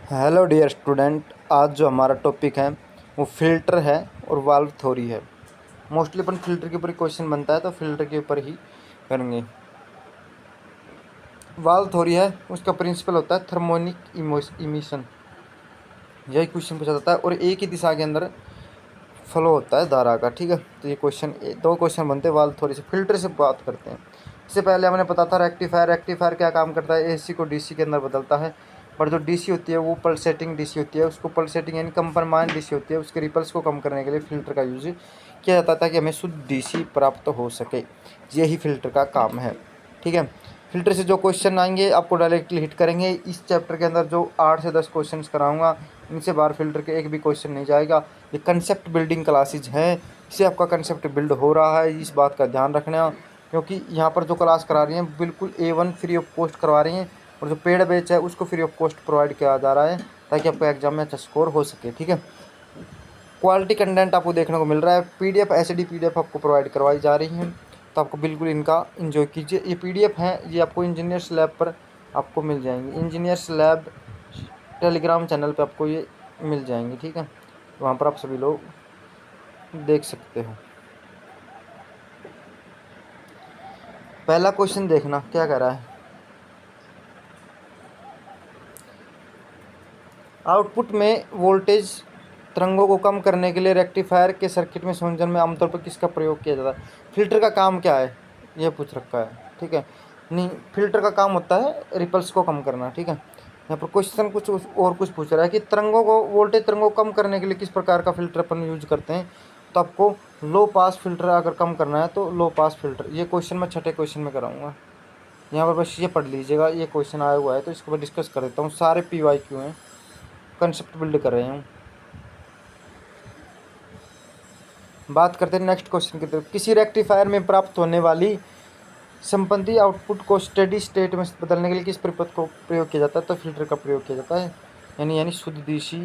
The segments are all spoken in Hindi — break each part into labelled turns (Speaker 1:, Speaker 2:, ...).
Speaker 1: हेलो डियर स्टूडेंट, आज जो हमारा टॉपिक है वो फ़िल्टर है और वाल्व थ्योरी है। मोस्टली अपन फ़िल्टर के ऊपर ही क्वेश्चन बनता है तो फ़िल्टर के ऊपर ही करेंगे। वाल्व थ्योरी है, उसका प्रिंसिपल होता है थर्मोनिक इमिशन। यही क्वेश्चन पूछा जाता है और एक ही दिशा के अंदर फ्लो होता है धारा का। ठीक है, तो ये क्वेश्चन दो क्वेश्चन बनते हैं वाल्व थ्योरी से। फिल्टर से बात करते हैं। इससे पहले हमने पता था रेक्टिफायर क्या काम करता है, एसी को डीसी के अंदर बदलता है। पर जो डीसी होती है वो पल्सेटिंग डीसी होती है, उसको पल्सेटिंग यानी कंपनमान डीसी होती है, उसके रिपल्स को कम करने के लिए फिल्टर का यूज किया जाता है ताकि हमें शुद्ध डीसी प्राप्त हो सके। यही फिल्टर का काम है। ठीक है, फिल्टर से जो क्वेश्चन आएंगे आपको डायरेक्टली हिट करेंगे। इस चैप्टर के अंदर जो 8 से 10 क्वेश्चन कराऊंगा, इनसे बाहर फिल्टर के एक भी क्वेश्चन नहीं जाएगा। ये कंसेप्ट बिल्डिंग क्लासेज हैं, इससे आपका कंसेप्ट बिल्ड हो रहा है, इस बात का ध्यान रखना। क्योंकि यहाँ पर जो क्लास करा रही हैं बिल्कुल A1 फ्री ऑफ कॉस्ट करवा रही हैं और जो पेड बैच है उसको फ्री ऑफ कॉस्ट प्रोवाइड किया जा रहा है ताकि आपको एग्जाम में अच्छा स्कोर हो सके। ठीक है, क्वालिटी कंटेंट आपको देखने को मिल रहा है। PDF HD PDF आपको प्रोवाइड करवाई जा रही हैं, तो आपको बिल्कुल इनका एंजॉय कीजिए। ये PDF हैं, ये आपको इंजीनियर्स लैब पर आपको मिल जाएंगे। इंजीनियर्स लैब टेलीग्राम चैनल पे आपको ये मिल जाएंगे। ठीक है, वहाँ पर आप सभी लोग देख सकते हो। पहला क्वेश्चन देखना क्या कह रहा है। आउटपुट में वोल्टेज तरंगों को कम करने के लिए रेक्टिफायर के सर्किट में संयोजन में आमतौर पर किसका प्रयोग किया जाता है। फिल्टर का काम क्या है ये पूछ रखा है। ठीक है, नहीं, फिल्टर का काम होता है रिपल्स को कम करना। ठीक है, यहाँ पर क्वेश्चन कुछ और कुछ पूछ रहा है कि तरंगों को वोल्टेज तरंगों को कम करने के लिए किस प्रकार का फिल्टर अपन यूज करते हैं। तो आपको लो पास फिल्टर अगर कम करना है तो लो पास फिल्टर, ये क्वेश्चन मैं छठे क्वेश्चन में कराऊंगा। यहाँ पर बस ये पढ़ लीजिएगा, ये क्वेश्चन आया हुआ है तो इसको मैं डिस्कस कर देता हूँ। सारे PYQ हैं, कंसेप्ट बिल्ड कर रहे हैं। बात करते हैं नेक्स्ट क्वेश्चन की तरफ। किसी रेक्टिफायर में प्राप्त होने वाली संपत्ति आउटपुट को स्टेडी स्टेट में बदलने के लिए किस परिपथ को प्रयोग किया जाता है। तो फिल्टर का प्रयोग किया जाता है, यानी शुद्ध डीसी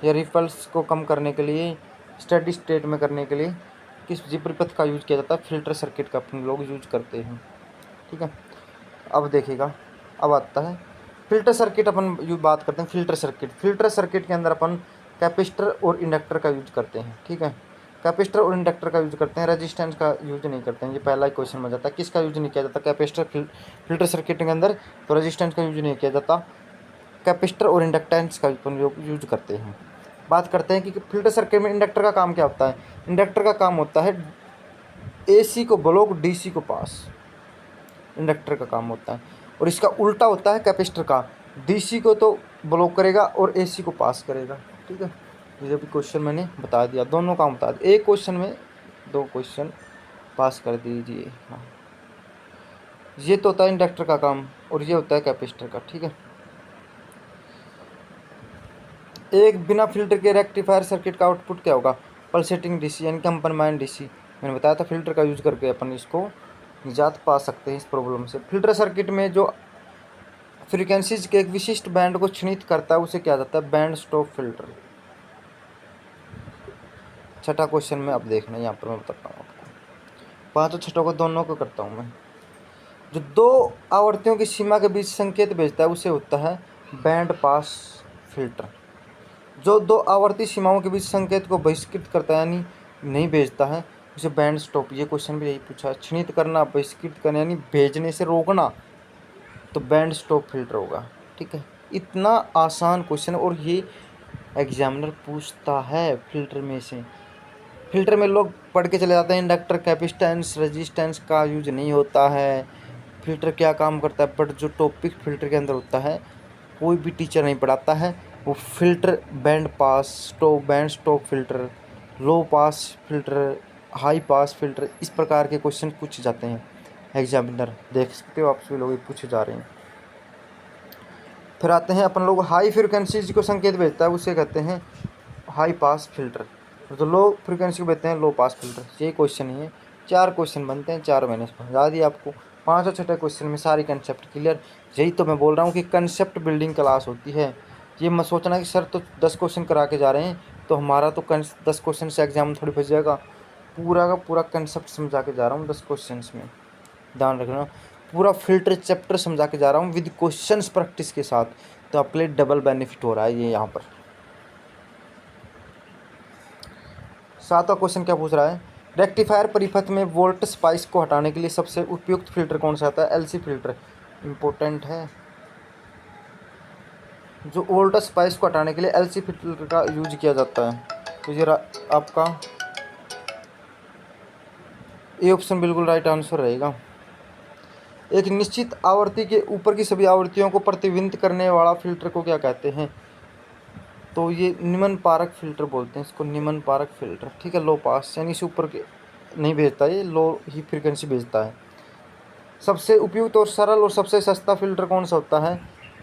Speaker 1: या रिपल्स को कम करने के लिए, स्टेडी स्टेट में करने के लिए किस जी परिपथ का यूज किया जाता है। फिल्टर सर्किट का अपन लोग यूज करते हैं। ठीक है, अब देखिएगा, अब आता है फिल्टर सर्किट। अपन बात करते हैं फिल्टर सर्किट के अंदर अपन कैपेसिटर और इंडक्टर का यूज करते हैं। ठीक है, कैपेसिटर और इंडक्टर का यूज करते हैं, रेजिस्टेंस का यूज नहीं करते हैं। ये पहला ही क्वेश्चन में जाता है, किसका यूज नहीं किया जाता कैपेसिटर फिल्टर सर्किट के अंदर। तो रेजिस्टेंस का यूज नहीं किया जाता, कैपेसिटर और इंडक्टेंस का अपन यूज करते हैं। बात करते हैं कि फिल्टर सर्किट में इंडक्टर का काम क्या होता है। इंडक्टर का काम होता है AC को ब्लॉक DC को पास, इंडक्टर का काम होता है। और इसका उल्टा होता है कैपेसिटर का, DC को तो ब्लॉक करेगा और AC को पास करेगा। ठीक है, ये भी क्वेश्चन मैंने बता दिया, दोनों काम बता दिया। एक क्वेश्चन में दो क्वेश्चन पास कर दीजिए। हाँ, ये तो होता है इंडक्टर का काम और ये होता है कैपेसिटर का। ठीक है, एक बिना फिल्टर के रेक्टिफायर सर्किट का आउटपुट क्या होगा। पल्सेटिंग DC यानी कंपनमाइंड DC। मैंने बताया था फिल्टर का यूज करके अपन इसको निजात पा सकते हैं इस प्रॉब्लम से। फिल्टर सर्किट में जो फ्रीक्वेंसीज के एक विशिष्ट बैंड को चिन्हित करता है उसे क्या जाता है, बैंड स्टॉप फिल्टर। छठा क्वेश्चन में अब देखना, यहाँ पर मैं बताता हूँ आपको। पांचों छठों को दोनों को करता हूँ मैं। जो दो आवर्तियों की सीमा के बीच संकेत भेजता है उसे होता है बैंड पास फिल्टर। जो दो आवर्ती सीमाओं के बीच संकेत को बहिष्कृत करता है यानी नहीं भेजता है उसे बैंड स्टॉप। ये क्वेश्चन भी यही पूछा है, चिन्हित करना, बहिष्कृत करना यानी भेजने से रोकना, तो बैंड स्टॉप फिल्टर होगा। ठीक है, इतना आसान क्वेश्चन और ये एग्जामिनर पूछता है फिल्टर में से। फिल्टर में लोग पढ़ के चले जाते हैं इंडक्टर कैपेसिटेंस रेजिस्टेंस का यूज नहीं होता है। फिल्टर क्या काम करता है, बट जो टॉपिक फिल्टर के अंदर होता है कोई भी टीचर नहीं पढ़ाता है। वो filter band pass stop, band stop filter, low pass filter, high pass filter, इस प्रकार के क्वेश्चन पूछे जाते हैं। एग्जामिनर देख सकते हो आप सभी लोग पूछे जा रहे हैं। फिर आते हैं अपन लोग हाई फ्रिक्वेंसीज को संकेत भेजता है उसे कहते हैं हाई पास फिल्टर। तो लो फ्रिक्वेंसी को भेजते हैं लो पास फिल्टर। ये क्वेश्चन ही है, 4 क्वेश्चन बनते हैं, 4 मैंने समझा दिया आपको। 5 और 6 क्वेश्चन में सारी कंसेप्ट क्लियर। यही तो मैं बोल रहा हूँ कि कंसेप्ट बिल्डिंग क्लास होती है। ये मत सोचना कि सर तो 10 क्वेश्चन करा के जा रहे हैं तो हमारा तो 10 क्वेश्चन से एग्जाम थोड़ी फंस जाएगा। पूरा का पूरा कंसेप्ट समझा के जा रहा हूँ 10 क्वेश्चन में, ध्यान रखना। पूरा फिल्टर चैप्टर समझा के जा रहा हूँ विद क्वेश्चंस प्रैक्टिस के साथ। तो आपके लिए डबल बेनिफिट हो रहा है ये यहाँ पर। 7वां क्वेश्चन क्या पूछ रहा है, रेक्टिफायर परिपथ में वोल्ट स्पाइस को हटाने के लिए सबसे उपयुक्त फिल्टर कौन सा आता है? एलसी फिल्टर इम्पोर्टेंट है। जो वोल्ट स्पाइस को हटाने के लिए एलसी फिल्टर का यूज किया जाता है। तो ये आपका ये ऑप्शन बिल्कुल राइट आंसर रहेगा। एक निश्चित आवृत्ति के ऊपर की सभी आवृत्तियों को प्रतिबिंबित करने वाला फिल्टर को क्या कहते हैं? तो ये निम्न पारक फिल्टर बोलते हैं इसको, निम्न पारक फिल्टर। ठीक है, लो पास यानी इसे ऊपर के नहीं भेजता, ये लो ही फ्रीक्वेंसी भेजता है। सबसे उपयुक्त और सरल और सबसे सस्ता फिल्टर कौन सा होता है?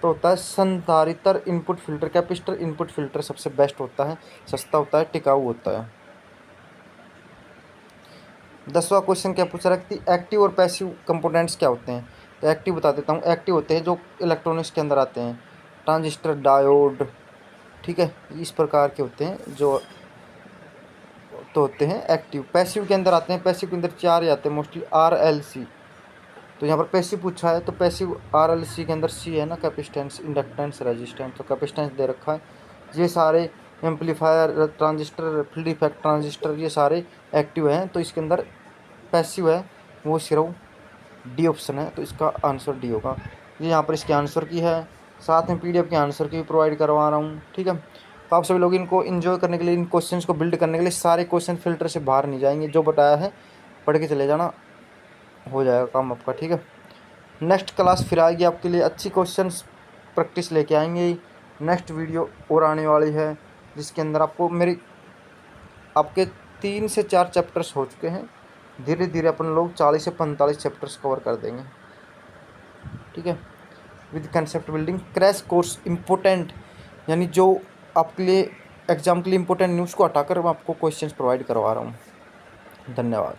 Speaker 1: तो होता है संधारित्र input filter, capacitor input filter सबसे बेस्ट होता है, सस्ता होता है, टिकाऊ होता है। 10वां क्वेश्चन क्या पूछ रहा है कि एक्टिव और पैसिव कंपोनेंट्स क्या होते हैं? तो एक्टिव बता देता हूँ। एक्टिव होते हैं जो इलेक्ट्रॉनिक्स के अंदर आते हैं, ट्रांजिस्टर, डायोड, ठीक है, इस प्रकार के होते हैं जो तो होते हैं एक्टिव। पैसिव के अंदर आते हैं, पैसिव के अंदर 4 आते हैं मोस्टली, RLC। तो यहाँ पर पैसिव पूछा है तो पैसिव RLC के अंदर C है ना, कैपेसिटेंस, इंडक्टेंस, रेजिस्टेंस। तो कैपेसिटेंस दे रखा है। ये सारे amplifier, transistor, field effect transistor, ये सारे एक्टिव हैं। तो इसके अंदर पैसिव है वो सिर्फ डी ऑप्शन है, तो इसका आंसर डी होगा। ये यहाँ पर इसके आंसर की है, साथ में PDF के आंसर की भी प्रोवाइड करवा रहा हूँ। ठीक है, तो आप सभी लोग इनको एंजॉय करने के लिए, इन क्वेश्चंस को बिल्ड करने के लिए, सारे क्वेश्चन फिल्टर से बाहर नहीं जाएंगे, जो बताया है पढ़ के चले जाना, हो जाएगा काम आपका। ठीक है, नेक्स्ट क्लास फिर आएगी आपके लिए, अच्छी क्वेश्चंस प्रैक्टिस लेके आएंगे। नेक्स्ट वीडियो और आने वाली है जिसके अंदर आपके 3 से 4 चैप्टर्स हो चुके हैं। धीरे धीरे अपन लोग 40 से 45 चैप्टर्स कवर कर देंगे। ठीक है, with concept building crash course important, यानी जो आपके लिए एग्जाम के लिए इम्पोर्टेंट न्यूज़ को हटाकर मैं आपको क्वेश्चंस प्रोवाइड करवा रहा हूँ। धन्यवाद।